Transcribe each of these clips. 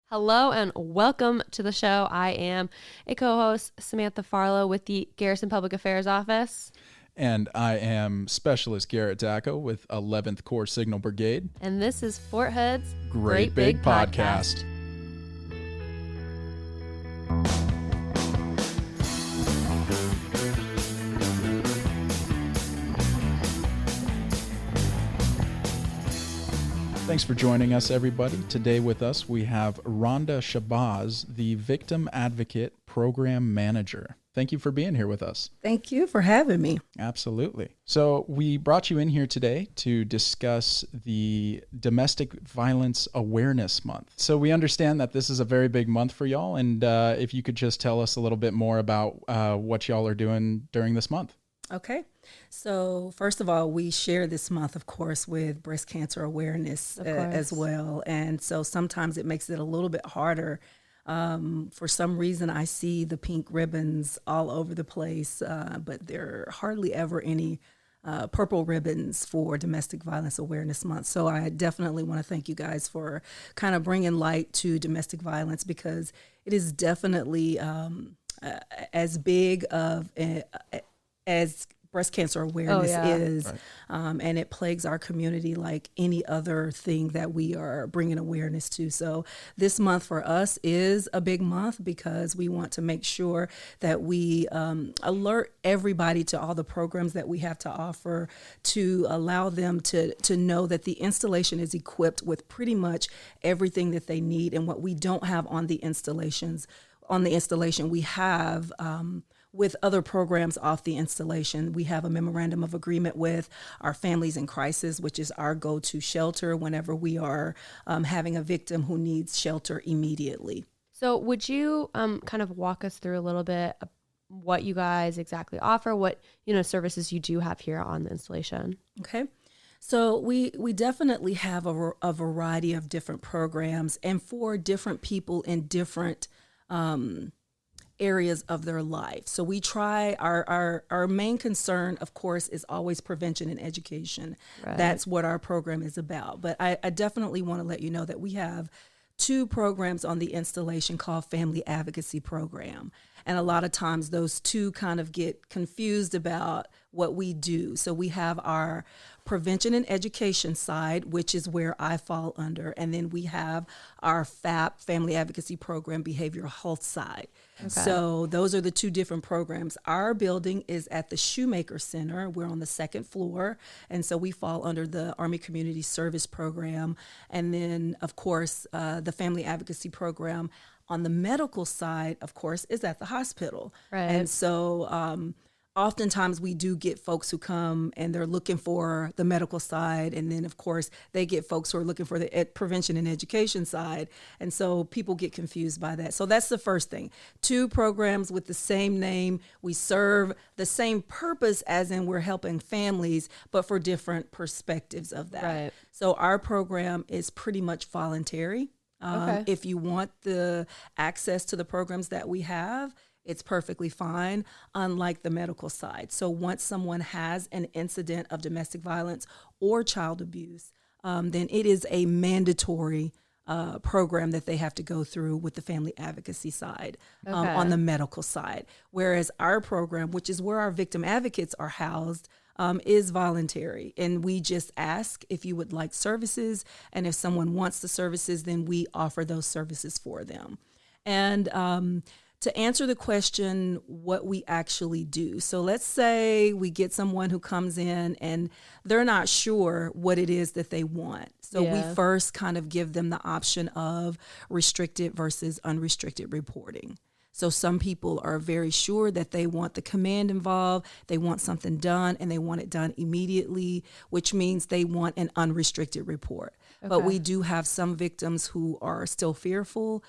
Hello and welcome to the show. I am a co-host, Samantha Farlow with the Garrison Public Affairs Office. And I am Specialist Garrett Dacko with 11th Corps Signal Brigade. And this is Fort Hood's Great Big Podcast. Thanks for joining us, everybody. Today with us, we have Rhonda Shabazz, the Victim Advocate Program Manager. Thank you for being here with us. Thank you for having me. Absolutely. So we brought you in here today to discuss the Domestic Violence Awareness Month. So we understand that this is a very big month for y'all, and if you could just tell us a little bit more about what y'all are doing during this month. Okay. So first of all, we share this month, of course, with breast cancer awareness as well. And so sometimes it makes it a little bit harder. For some reason, I see the pink ribbons all over the place, but there are hardly ever any purple ribbons for Domestic Violence Awareness Month. So I definitely want to thank you guys for kind of bringing light to domestic violence, because it is definitely as big of as breast cancer awareness is, Right. And it plagues our community like any other thing that we are bringing awareness to. So this month for us is a big month because we want to make sure that we alert everybody to all the programs that we have to offer, to allow them to know that the installation is equipped with pretty much everything that they need. And what we don't have on the installation, we have with other programs off the installation. We have a memorandum of agreement with our Families in Crisis, which is our go-to shelter whenever we are having a victim who needs shelter immediately. So would you kind of walk us through a little bit of what you guys exactly offer, what services you do have here on the installation? Okay. So we definitely have a variety of different programs, and for different people in different areas of their life. So we try, our main concern, of course, is always prevention and education. Right. That's what our program is about. But I definitely want to let you know that we have two programs on the installation called Family Advocacy Program. And a lot of times those two kind of get confused about what we do. So we have our prevention and education side, which is where I fall under. And then we have our FAP, Family Advocacy Program, behavioral health side. Okay. So those are the two different programs. Our building is at the Shoemaker Center. We're on the second floor. And so we fall under the Army Community Service Program. And then, of course, the Family Advocacy Program on the medical side, of course, is at the hospital. Right. And so oftentimes we do get folks who come and they're looking for the medical side. And then, of course, they get folks who are looking for the prevention and education side. And so people get confused by that. So that's the first thing. Two programs with the same name. We serve the same purpose, as in we're helping families, but for different perspectives of that. Right. So our program is pretty much voluntary. Okay. If you want the access to the programs that we have, it's perfectly fine, unlike the medical side. So once someone has an incident of domestic violence or child abuse, then it is a mandatory program that they have to go through with the family advocacy side, on the medical side. Whereas our program, which is where our victim advocates are housed, is voluntary. And we just ask if you would like services. And if someone wants the services, then we offer those services for them. And to answer the question, what we actually do. So let's say we get someone who comes in and they're not sure what it is that they want. So we first kind of give them the option of restricted versus unrestricted reporting. So some people are very sure that they want the command involved, they want something done, and they want it done immediately, which means they want an unrestricted report. Okay. But we do have some victims who are still fearful,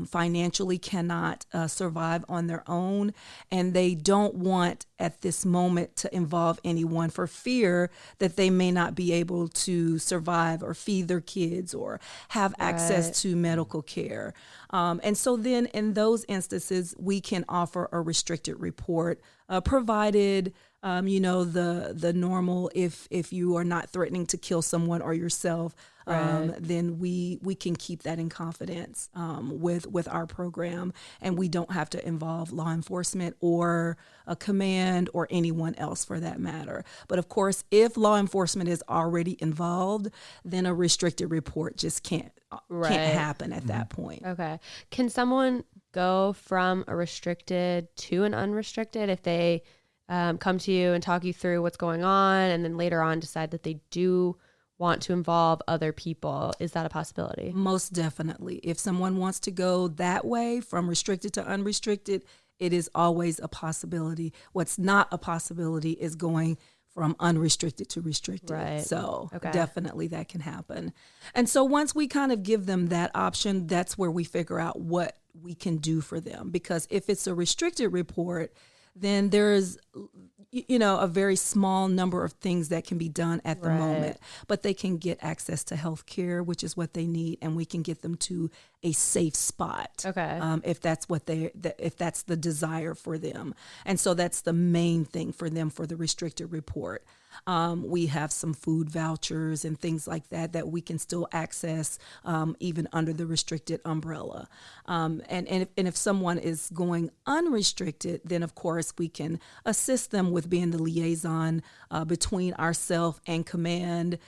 financially cannot survive on their own, and they don't want at this moment to involve anyone for fear that they may not be able to survive or feed their kids or have access to medical care. And so then in those instances, we can offer a restricted report, provided, the normal, if you are not threatening to kill someone or yourself, Right. then we can keep that in confidence with our program, and we don't have to involve law enforcement or a command or anyone else for that matter. But of course, if law enforcement is already involved, then a restricted report just can't happen at that point. Okay. Can someone go from a restricted to an unrestricted if they come to you and talk you through what's going on, and then later on decide that they do want to involve other people? Is that a possibility? Most definitely. If someone wants to go that way from restricted to unrestricted, it is always a possibility. What's not a possibility is going from unrestricted to restricted. Right. So Okay. definitely that can happen. And so once we kind of give them that option, that's where we figure out what we can do for them. Because if it's a restricted report, then there's, a very small number of things that can be done at the Right. moment, but they can get access to health care, which is what they need, and we can get them to a safe spot. Okay. If that's what if that's the desire for them. And so that's the main thing for them for the restricted report. We have some food vouchers and things like that we can still access even under the restricted umbrella. And if someone is going unrestricted, then of course we can assist them with being the liaison between ourselves and command.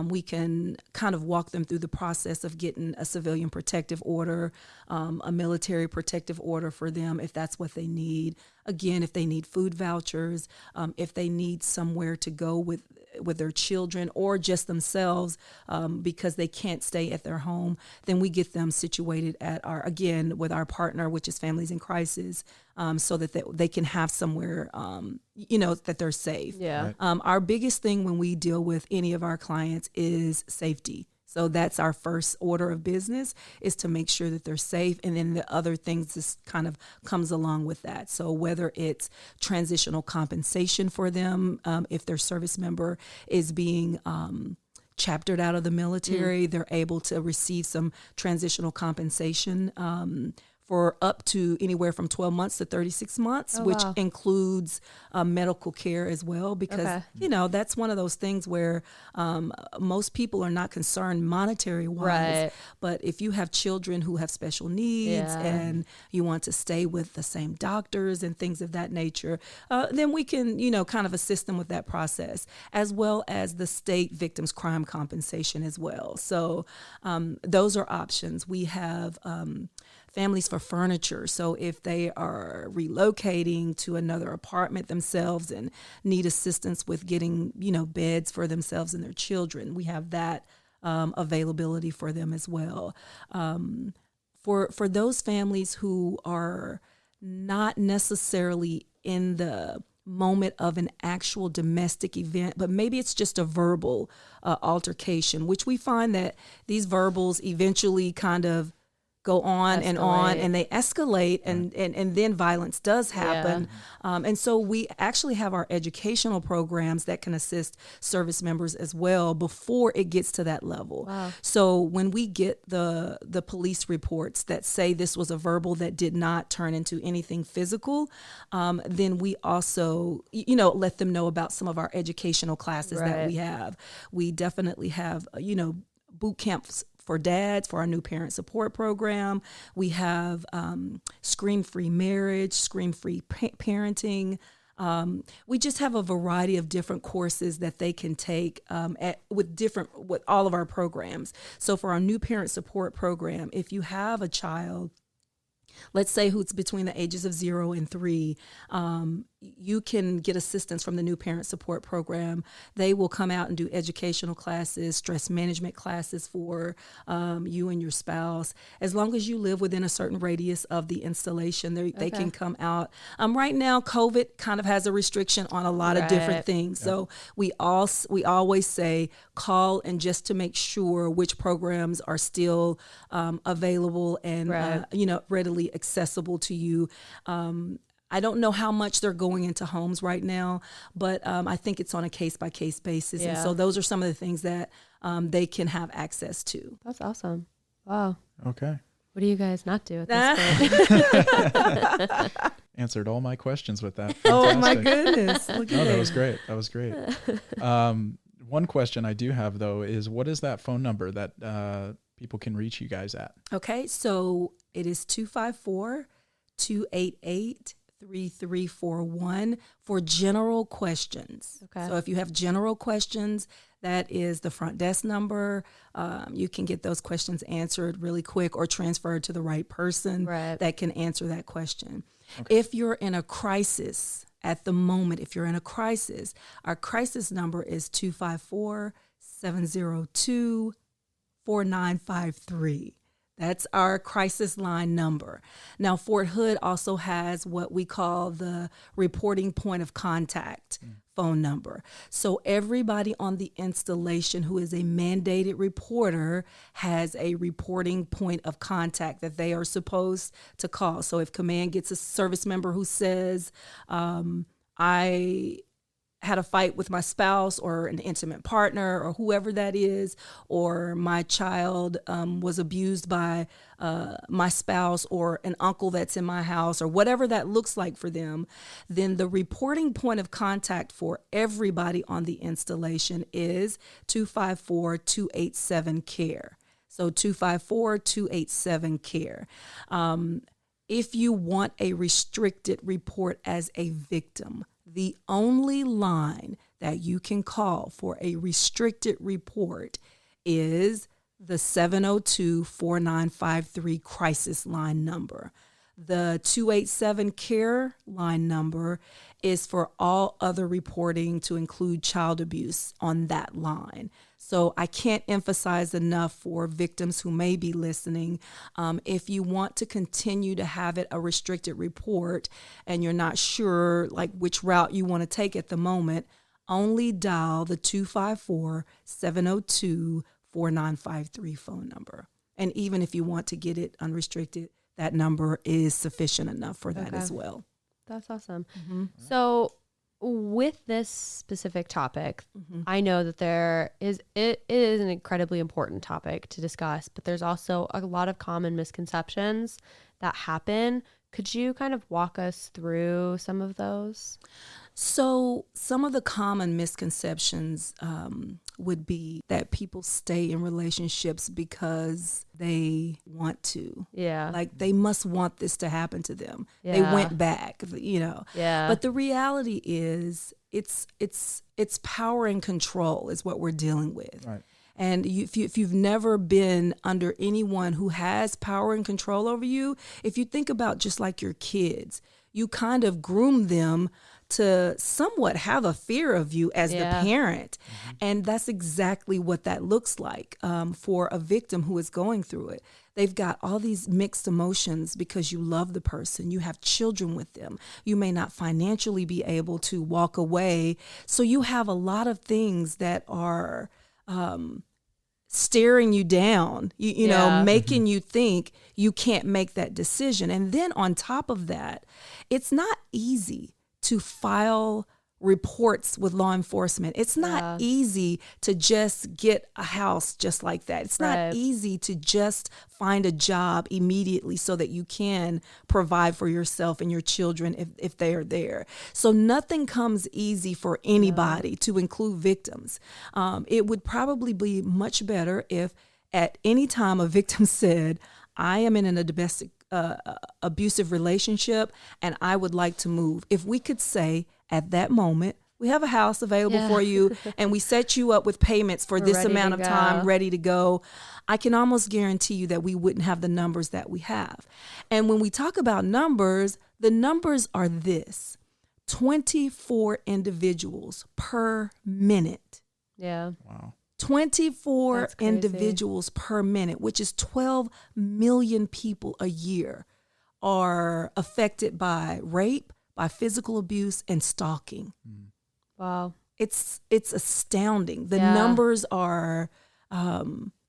We can kind of walk them through the process of getting a civilian protective order, a military protective order for them if that's what they need. Again, if they need food vouchers, if they need somewhere to go with their children or just themselves because they can't stay at their home, then we get them situated at with our partner, which is Families in Crisis, so that they can have somewhere, that they're safe. Yeah. Right. Our biggest thing when we deal with any of our clients is safety. So that's our first order of business, is to make sure that they're safe. And then the other things just kind of comes along with that. So whether it's transitional compensation for them, if their service member is being chaptered out of the military, they're able to receive some transitional compensation for up to anywhere from 12 months to 36 months, which wow. includes medical care as well, because, Okay. that's one of those things where most people are not concerned monetary wise. Right. But if you have children who have special needs Yeah. and you want to stay with the same doctors and things of that nature, then we can, kind of assist them with that process, as well as the state victims crime compensation as well. So those are options. We have Families for Furniture. So if they are relocating to another apartment themselves and need assistance with getting, beds for themselves and their children, we have that availability for them as well. For those families who are not necessarily in the moment of an actual domestic event, but maybe it's just a verbal altercation, which we find that these verbals eventually kind of go on and on, Escalate. and they escalate, and then violence does happen. And so we actually have our educational programs that can assist service members as well before it gets to that level. Wow. So when we get the police reports that say this was a verbal that did not turn into anything physical, then we also, let them know about some of our educational classes that Right. we have. We definitely have, boot camps for dads, for our new parent support program. We have Scream-Free Marriage, Scream-Free Parenting. We just have a variety of different courses that they can take with all of our programs. So for our new parent support program, if you have a child, let's say who's between the ages of 0 and 3, you can get assistance from the new parent support program. They will come out and do educational classes, stress management classes for you and your spouse. As long as you live within a certain radius of the installation, they can come out. Right now, COVID kind of has a restriction on a lot of different Right. things. So we always say call, and just to make sure which programs are still available and Right. readily accessible to you. I don't know how much they're going into homes right now, but I think it's on a case-by-case basis. And Yeah. so those are some of the things that they can have access to. That's awesome. Wow. Okay. What do you guys not do at this point? Answered all my questions with that. Oh, my Fantastic. goodness. Look at No, that that. was great. That was great. One question I do have, though, is what is that phone number that people can reach you guys at? Okay, so it is 254-288-3341 for general questions. Okay. So if you have general questions, that is the front desk number. You can get those questions answered really quick or transferred to the right person Right. that can answer that question. If you're in a crisis at the moment, if you're in a crisis, our crisis number is 254-702-4953. That's our crisis line number. Now, Fort Hood also has what we call the reporting point of contact phone number. So everybody on the installation who is a mandated reporter has a reporting point of contact that they are supposed to call. So if command gets a service member who says, I had a fight with my spouse or an intimate partner or whoever that is, or my child was abused by my spouse or an uncle that's in my house, or whatever that looks like for them, then the reporting point of contact for everybody on the installation is 254-287-CARE. So 254-287-CARE. If you want a restricted report as a victim, the only line that you can call for a restricted report is the 702-4953 crisis line number. The 287-CARE line number is for all other reporting, to include child abuse on that line. So I can't emphasize enough for victims who may be listening. If you want to continue to have it a restricted report and you're not sure like which route you want to take at the moment, only dial the 254-702-4953 phone number. And even if you want to get it unrestricted, that number is sufficient enough for that as well. That's awesome. So with this specific topic, I know that it is an incredibly important topic to discuss, but there's also a lot of common misconceptions that happen. Could you kind of walk us through some of those? So some of the common misconceptions would be that people stay in relationships because they want to. Yeah. Like they must want this to happen to them. Yeah. They went back, Yeah. But the reality is it's power and control is what we're dealing with. Right. And if you've never been under anyone who has power and control over you, if you think about just like your kids, you kind of groom them to somewhat have a fear of you as the parent. And that's exactly what that looks like for a victim who is going through it. They've got all these mixed emotions because you love the person. You have children with them. You may not financially be able to walk away. So you have a lot of things that are staring you down, you know, making you think you can't make that decision. And then on top of that, it's not easy to file reports with law enforcement. It's not easy to just get a house just like that. It's not easy to just find a job immediately so that you can provide for yourself and your children if they are there. So nothing comes easy for anybody, to include victims. It would probably be much better if at any time a victim said, I am in a domestic abusive relationship and I would like to move. If we could say at that moment, we have a house available for you and we set you up with payments for this amount of time, ready to go, I can almost guarantee you that we wouldn't have the numbers that we have. And when we talk about numbers, the numbers are this: 24 individuals per minute. Yeah. Wow. 24 individuals per minute, which is 12 million people a year, are affected by rape, by physical abuse, and stalking. Wow. It's astounding. The numbers are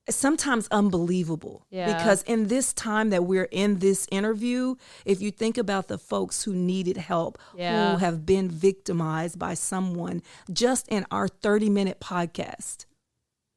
sometimes unbelievable. Because in this time that we're in this interview, if you think about the folks who needed help, who have been victimized by someone just in our 30-minute podcast.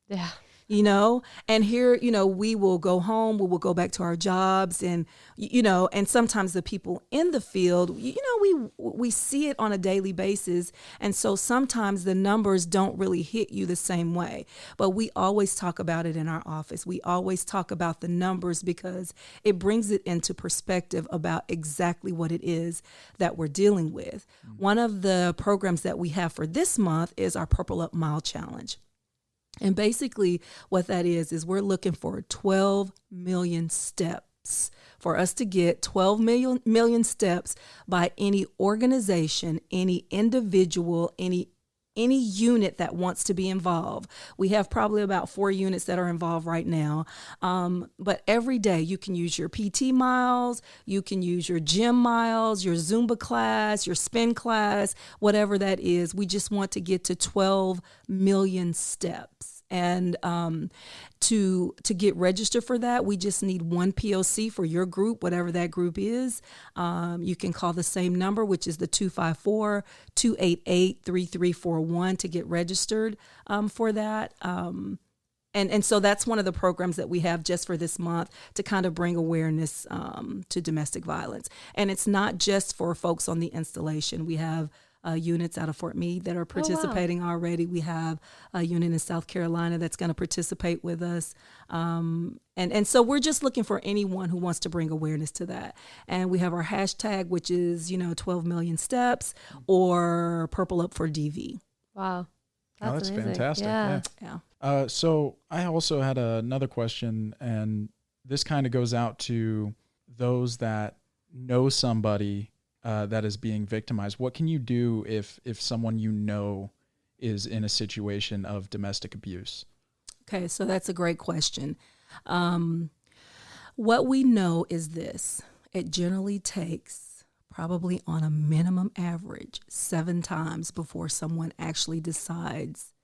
Yeah. you know, and here, you know, we will go home, we will go back to our jobs, and, you know, and sometimes the people in the field, you know, we see it on a daily basis. And so sometimes the numbers don't really hit you the same way, but we always talk about it in our office. We always talk about the numbers because it brings it into perspective about exactly what it is that we're dealing with. One of the programs that we have for this month is our Purple Up Mile Challenge. And basically what that is we're looking for 12 million steps, for us to get 12 million steps by any organization, any individual, any unit that wants to be involved. We have probably about 4 units that are involved right now. But every day you can use your PT miles, you can use your gym miles, your Zumba class, your spin class, whatever that is. We just want to get to 12 million steps. And to get registered for that, we just need one POC for your group, whatever that group is. You can call the same number, which is the 254-288-3341 to get registered for that. And so that's one of the programs that we have just for this month to kind of bring awareness to domestic violence. And it's not just for folks on the installation. We have units out of Fort Meade that are participating already. We have a unit in South Carolina that's going to participate with us. And so we're just looking for anyone who wants to bring awareness to that. And we have our hashtag, which is, 12 million steps or Purple Up for DV. Wow. That's amazing. fantastic. Yeah. So I also had another question, and this kind of goes out to those that know somebody that is being victimized. What can you do if someone you know is in a situation of domestic abuse? Okay, so that's a great question. What we know is this. It generally takes probably on a minimum average 7 times before someone actually decides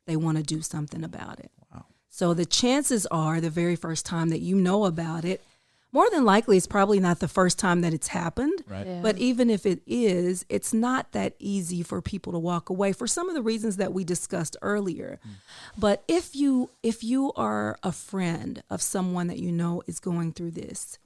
they want to do something about it. Wow. So the chances are the very first time that you know about it, more than likely it's probably not the first time that it's happened. Right. Yeah. But even if it is, it's not that easy for people to walk away for some of the reasons that we discussed earlier. But if you are a friend of someone that you know is going through this,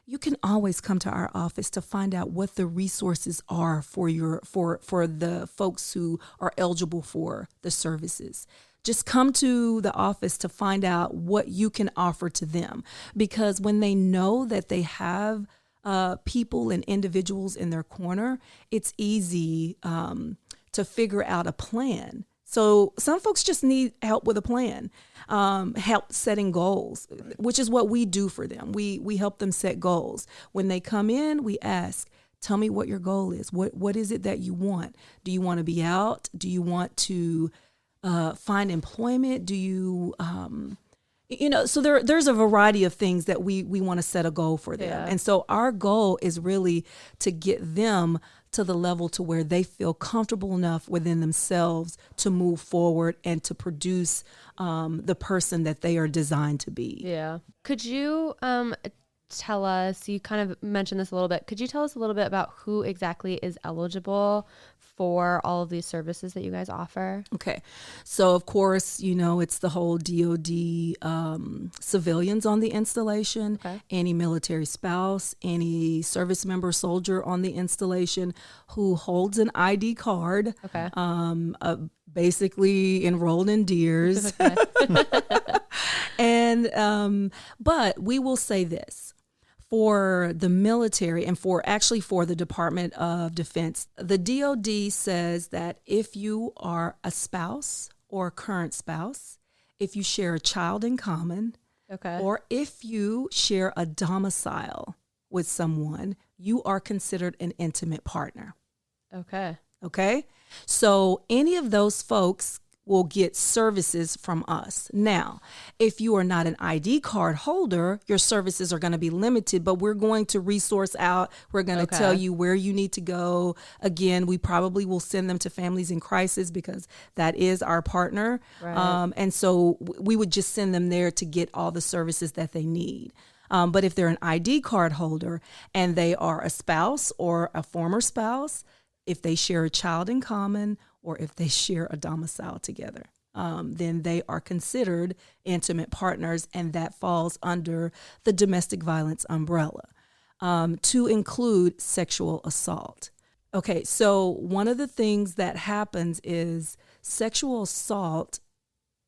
you can always come to our office to find out what the resources are for the folks who are eligible for the services. Just come to the office to find out what you can offer to them. Because when they know that they have people and individuals in their corner, it's easy to figure out a plan. So some folks just need help with a plan, help setting goals, which is what we do for them. We help them set goals. When they come in, we ask, tell me what your goal is. What is it that you want? Do you want to be out? Do you want to find employment? Do you, so there's a variety of things that we want to set a goal for them. Yeah. And so our goal is really to get them to the level to where they feel comfortable enough within themselves to move forward and to produce the person that they are designed to be. Yeah. Could you tell us, you kind of mentioned this a little bit, could you tell us a little bit about who exactly is eligible for all of these services that you guys offer? Okay. So, of course, it's the whole DOD civilians on the installation, Okay. any military spouse, any service member soldier on the installation who holds an ID card, Okay. basically enrolled in DEERS. Okay. And, but we will say this. For the military and for the Department of Defense, the DOD says that if you are a spouse or a current spouse, if you share a child in common, Okay. or if you share a domicile with someone, you are considered an intimate partner. Okay. Okay? So any of those folks will get services from us. Now, if you are not an ID card holder, your services are going to be limited, but we're going to resource out. We're going to Okay. tell you where you need to go. Again, we probably will send them to Families in Crisis because that is our partner. Right. And so we would just send them there to get all the services that they need. But if they're an ID card holder and they are a spouse or a former spouse, if they share a child in common, or if they share a domicile together. then they are considered intimate partners, and that falls under the domestic violence umbrella, to include sexual assault. Okay, so one of the things that happens is sexual assault.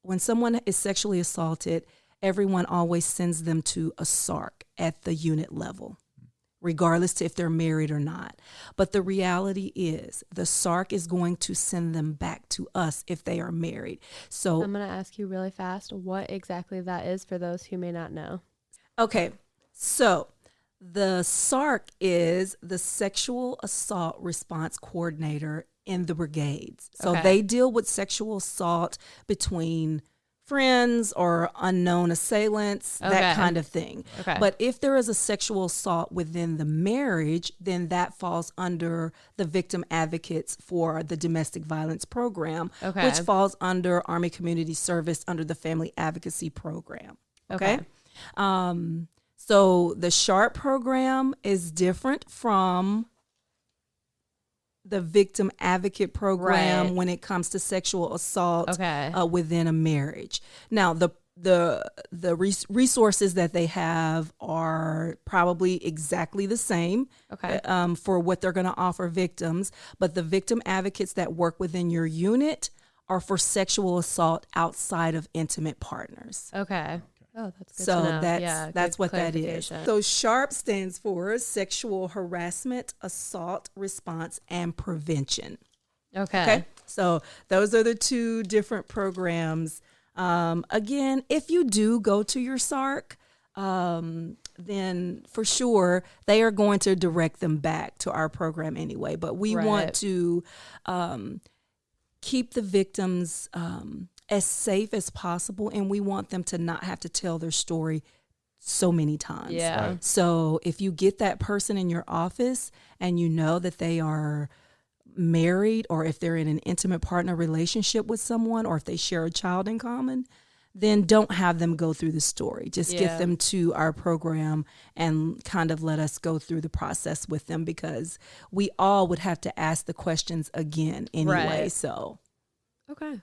When someone is sexually assaulted, everyone always sends them to a SARC at the unit level, regardless to if they're married or not. But the reality is the SARC is going to send them back to us if they are married. So I'm going to ask you really fast what exactly that is for those who may not know. okay, so the SARC is the Sexual Assault Response Coordinator in the brigades. So Okay. they deal with sexual assault between friends or unknown assailants, Okay. that kind of thing. Okay. But if there is a sexual assault within the marriage, then that falls under the victim advocates for the domestic violence program, Okay. which falls under Army Community Service under the Family Advocacy Program. Okay. So the SHARP program is different from the victim advocate program Right. when it comes to sexual assault Okay. within a marriage. Now, the resources that they have are probably exactly the same Okay. for what they're going to offer victims, but the victim advocates that work within your unit are for sexual assault outside of intimate partners. Okay. Oh, that's good So to know. that's Yeah, that's good what that is. clarification. So SHARP stands for Sexual Harassment, Assault, Response, and Prevention. Okay. So those are the two different programs. Again, if you do go to your SARC, then for sure they are going to direct them back to our program anyway. But we Right. want to keep the victims as safe as possible, and we want them to not have to tell their story so many times. Yeah. Right. So if you get that person in your office and you know that they are married, or if they're in an intimate partner relationship with someone, or if they share a child in common, then don't have them go through the story. Just Yeah. get them to our program and kind of let us go through the process with them, because we all would have to ask the questions again anyway. Right. So Okay.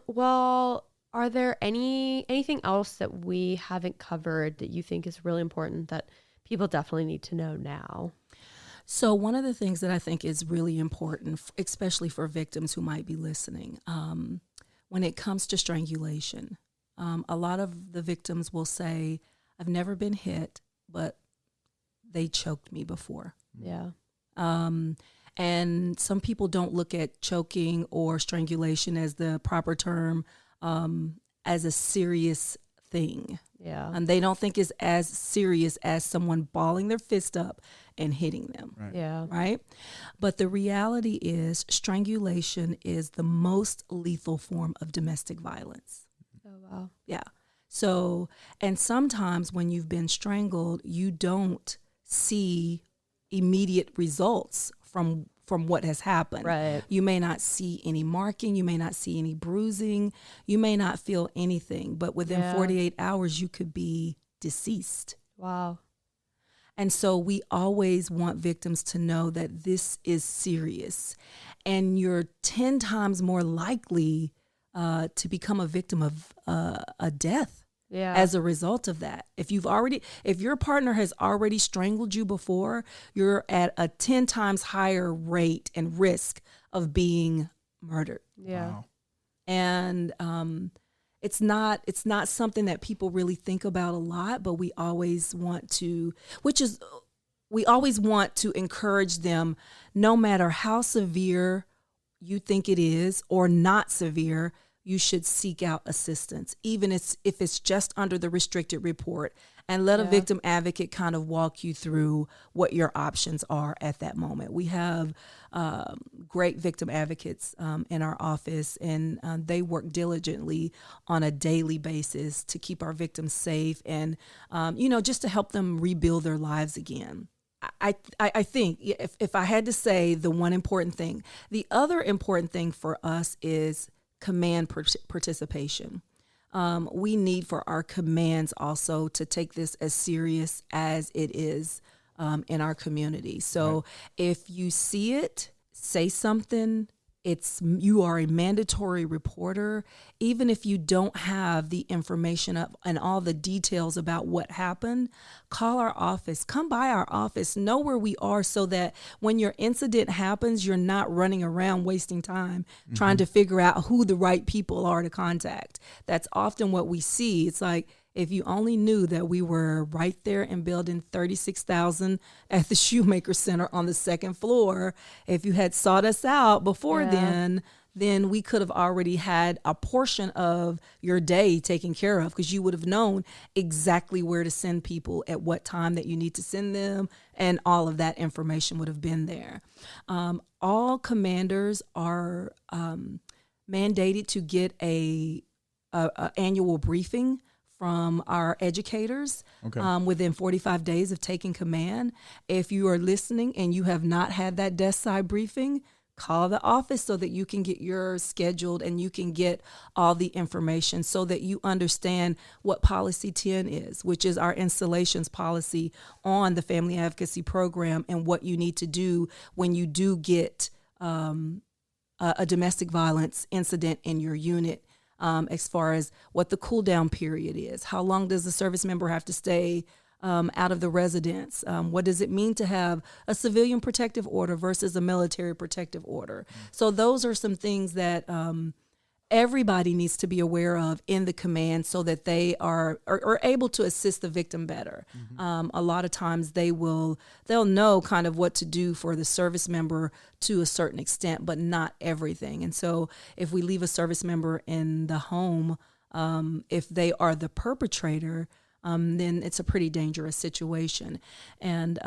Well, are there anything else that we haven't covered that you think is really important that people definitely need to know now? So one of the things that I think is really important, especially for victims who might be listening, when it comes to strangulation, a lot of the victims will say, I've never been hit, but they choked me before. Yeah. And some people don't look at choking or strangulation as the proper term, as a serious thing. Yeah. And they don't think it's as serious as someone balling their fist up and hitting them. Right. Yeah. Right? But the reality is strangulation is the most lethal form of domestic violence. Oh, wow. Yeah. So, and sometimes when you've been strangled, you don't see immediate results from what has happened. Right. You may not see any marking, you may not see any bruising, you may not feel anything, but within Yeah. 48 hours you could be deceased. Wow. And so we always want victims to know that this is serious, and you're 10 times more likely to become a victim of a death Yeah. as a result of that. If your partner has already strangled you before, you're at a 10 times higher rate and risk of being murdered. yeah. Wow. And it's not something that people really think about a lot, but we always want to encourage them, no matter how severe you think it is or not severe, you should seek out assistance, even if it's just under the restricted report, and let a Yeah. victim advocate kind of walk you through what your options are at that moment. We have great victim advocates in our office, and they work diligently on a daily basis to keep our victims safe and, just to help them rebuild their lives again. I think if I had to say the one important thing, the other important thing for us is command participation. We need for our commands also to take this as serious as it is in our community. So if you see it, say something. you are a mandatory reporter. Even if you don't have the information up and all the details about what happened, call our office, come by our office, know where we are, so that when your incident happens, you're not running around wasting time trying to figure out who the right people are to contact. That's often what we see. It's like, if you only knew that we were right there in building 36,000 at the Shoemaker Center on the second floor, if you had sought us out before then we could have already had a portion of your day taken care of, because you would have known exactly where to send people at what time that you need to send them, and all of that information would have been there. All commanders are mandated to get a annual briefing from our educators within 45 days of taking command. If you are listening and you have not had that desk side briefing, call the office so that you can get yours scheduled and you can get all the information so that you understand what Policy 10 is, which is our installations policy on the Family Advocacy Program, and what you need to do when you do get a domestic violence incident in your unit. As far as what the cool down period is, how long does the service member have to stay out of the residence? What does it mean to have a civilian protective order versus a military protective order? So those are some things that everybody needs to be aware of in the command, so that they are able to assist the victim better. A lot of times they'll know kind of what to do for the service member to a certain extent, but not everything. And so if we leave a service member in the home, if they are the perpetrator, then it's a pretty dangerous situation. And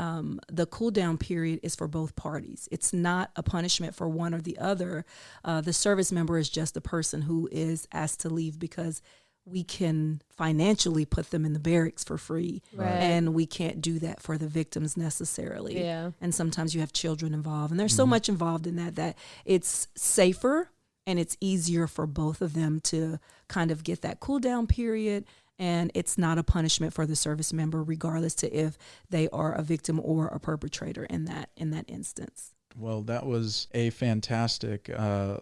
the cool down period is for both parties. It's not a punishment for one or the other. The service member is just the person who is asked to leave, because we can financially put them in the barracks for free. Right. And we can't do that for the victims necessarily. Yeah. And sometimes you have children involved. And there's so much involved in that it's safer and it's easier for both of them to kind of get that cool down period. And it's not a punishment for the service member, regardless to if they are a victim or a perpetrator in that instance. Well, that was a fantastic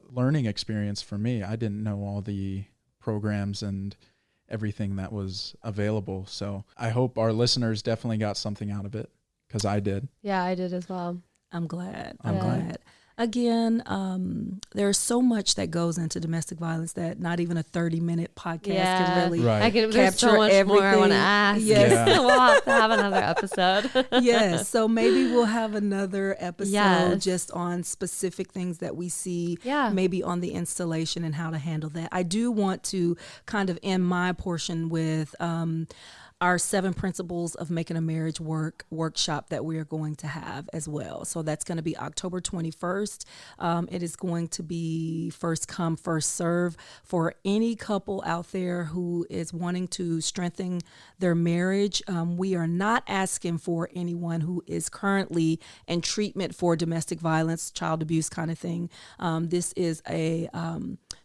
learning experience for me. I didn't know all the programs and everything that was available. So I hope our listeners definitely got something out of it, because I did. Yeah, I did as well. I'm glad. Again, there's so much that goes into domestic violence that not even a 30-minute podcast can really Right. There's so much more I want to ask. Yes. Yeah. We'll have to have another episode. Yes, so maybe we'll have another episode Yes. just on specific things that we see, Yeah. maybe on the installation and how to handle that. I do want to kind of end my portion with our 7 Principles of Making a Marriage Work workshop that we are going to have as well. So that's going to be October 21st. It is going to be first come, first serve for any couple out there who is wanting to strengthen their marriage. We are not asking for anyone who is currently in treatment for domestic violence, child abuse kind of thing. This is a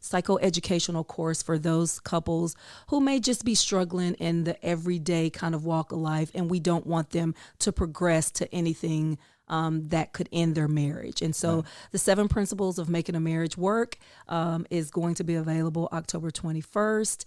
psychoeducational course for those couples who may just be struggling in the everyday kind of walk of life, and we don't want them to progress to anything that could end their marriage. And so the 7 Principles of Making a Marriage Work is going to be available October 21st.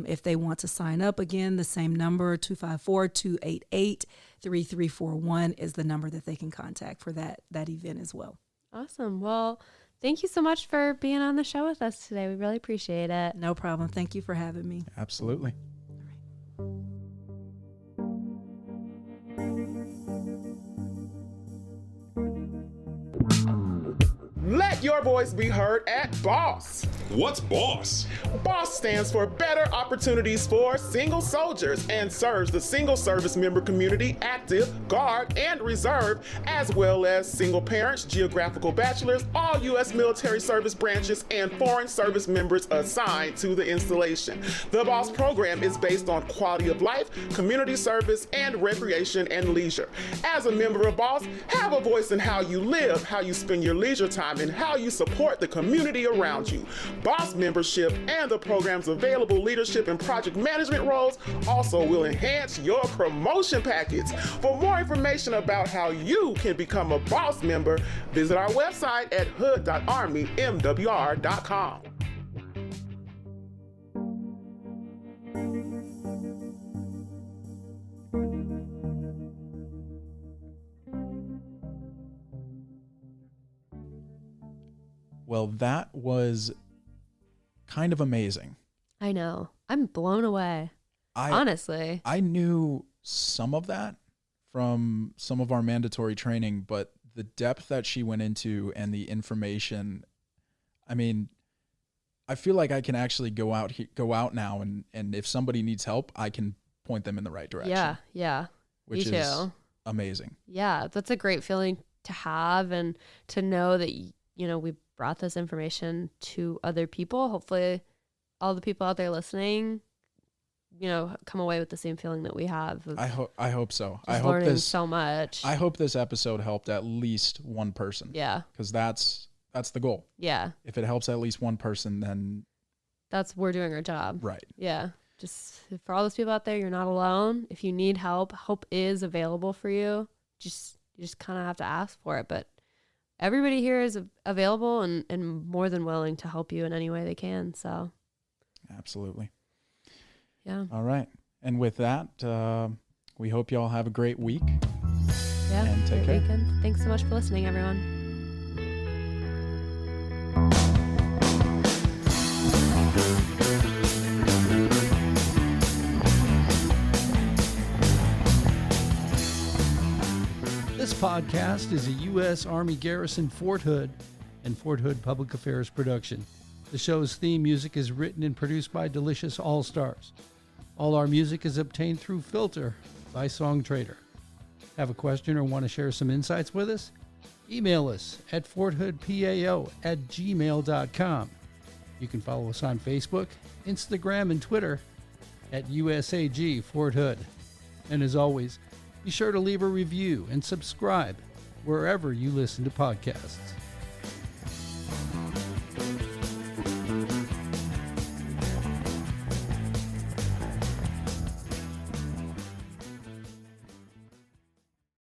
If they want to sign up, again, the same number, 254-288-3341 is the number that they can contact for that event as well. Awesome. Well, thank you so much for being on the show with us today. We really appreciate it. No problem. Thank you for having me. Absolutely. Let your voice be heard at BOSS. What's BOSS? BOSS stands for Better Opportunities for Single Soldiers and serves the single service member community, active, guard, and reserve, as well as single parents, geographical bachelors, all U.S. military service branches, and foreign service members assigned to the installation. The BOSS program is based on quality of life, community service, and recreation and leisure. As a member of BOSS, have a voice in how you live, how you spend your leisure time, and how how you support the community around you. Boss membership and the program's available leadership and project management roles also will enhance your promotion packets. For more information about how you can become a boss member, visit our website at hood.armymwr.com. Well, that was kind of amazing. I know. I'm blown away. Honestly. I knew some of that from some of our mandatory training, but the depth that she went into and the information, I mean, I feel like I can actually go out now and if somebody needs help, I can point them in the right direction. Yeah. Which Me is too. amazing. Yeah, that's a great feeling to have, and to know that, we brought this information to other people. Hopefully all the people out there listening, come away with the same feeling that we have. I hope so. I hope learning so much. I hope this episode helped at least one person. Yeah. Because that's the goal. Yeah. If it helps at least one person, then we're doing our job. Right. Yeah. Just for all those people out there, you're not alone. If you need help is available for you. You just kind of have to ask for it. But everybody here is available and more than willing to help you in any way they can. So. Absolutely. Yeah. All right. And with that, we hope you all have a great week. Yeah. And take care. Weekend. Thanks so much for listening, everyone. This podcast is a U.S. Army Garrison Fort Hood and Fort Hood Public Affairs production. The show's theme music is written and produced by Delicious All Stars. All our music is obtained through Filter by Songtrader. Have a question or want to share some insights with us? Email us at forthoodpao@gmail.com. You can follow us on Facebook, Instagram, and Twitter at USAG Fort Hood. And as always, be sure to leave a review and subscribe wherever you listen to podcasts.